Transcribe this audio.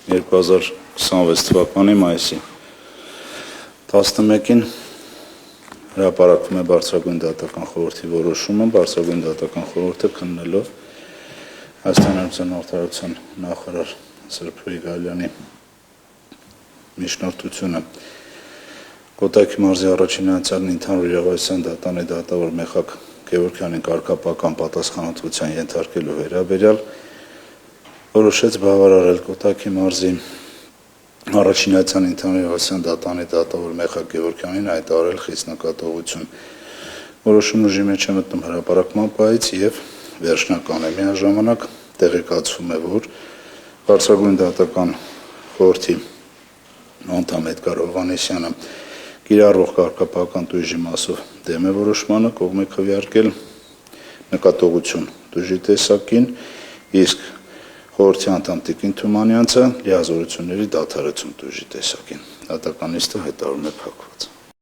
2026 թվականի մայիսի 11-ին հրապարակվում է Բարձրագույն դատական խորհրդի որոշումը, Բարձրագույն դատական խորհուրդը քննելով Հայաստանի Հանրապետության Արդարության նախարար Սրբ Գրիգորյանի միջնորդությունը Կոտայքի մարզի առաջին անցյալն ընդհանուր իրավասության դատանի դատավոր Մեխակ Գևորգյանին կարգապահական պատասխանատվության ենթարկելու վերաբերյալ որոշեց բավարարել Կոտայքի մարզի առաջին անցյալ ընդհանուր իրավասության դատանի դատավոր Մեխակ Գևորգյանին հայտարարել խիստ նկատողություն։ Որոշումն ուժի մեջ է մտնում հրապարակման պահից եւ վերջնական է միաժամանակ տեղեկացվում է, որ Բարձրագույն դատական խորհրդի անդամ Էդգար Հովհաննիսյանը կիրառվող կարգապահական տույժի մասով դեմ է որոշմանը, կողմ է քվեարկել նկատողություն տույժի տեսակին, իսկ խորհրդի անդամ Տիկին Թումանյանցը լիազորությունների դադարեցում տույժի տեսակին։ Դատական նիստը հայտարարում է փակված։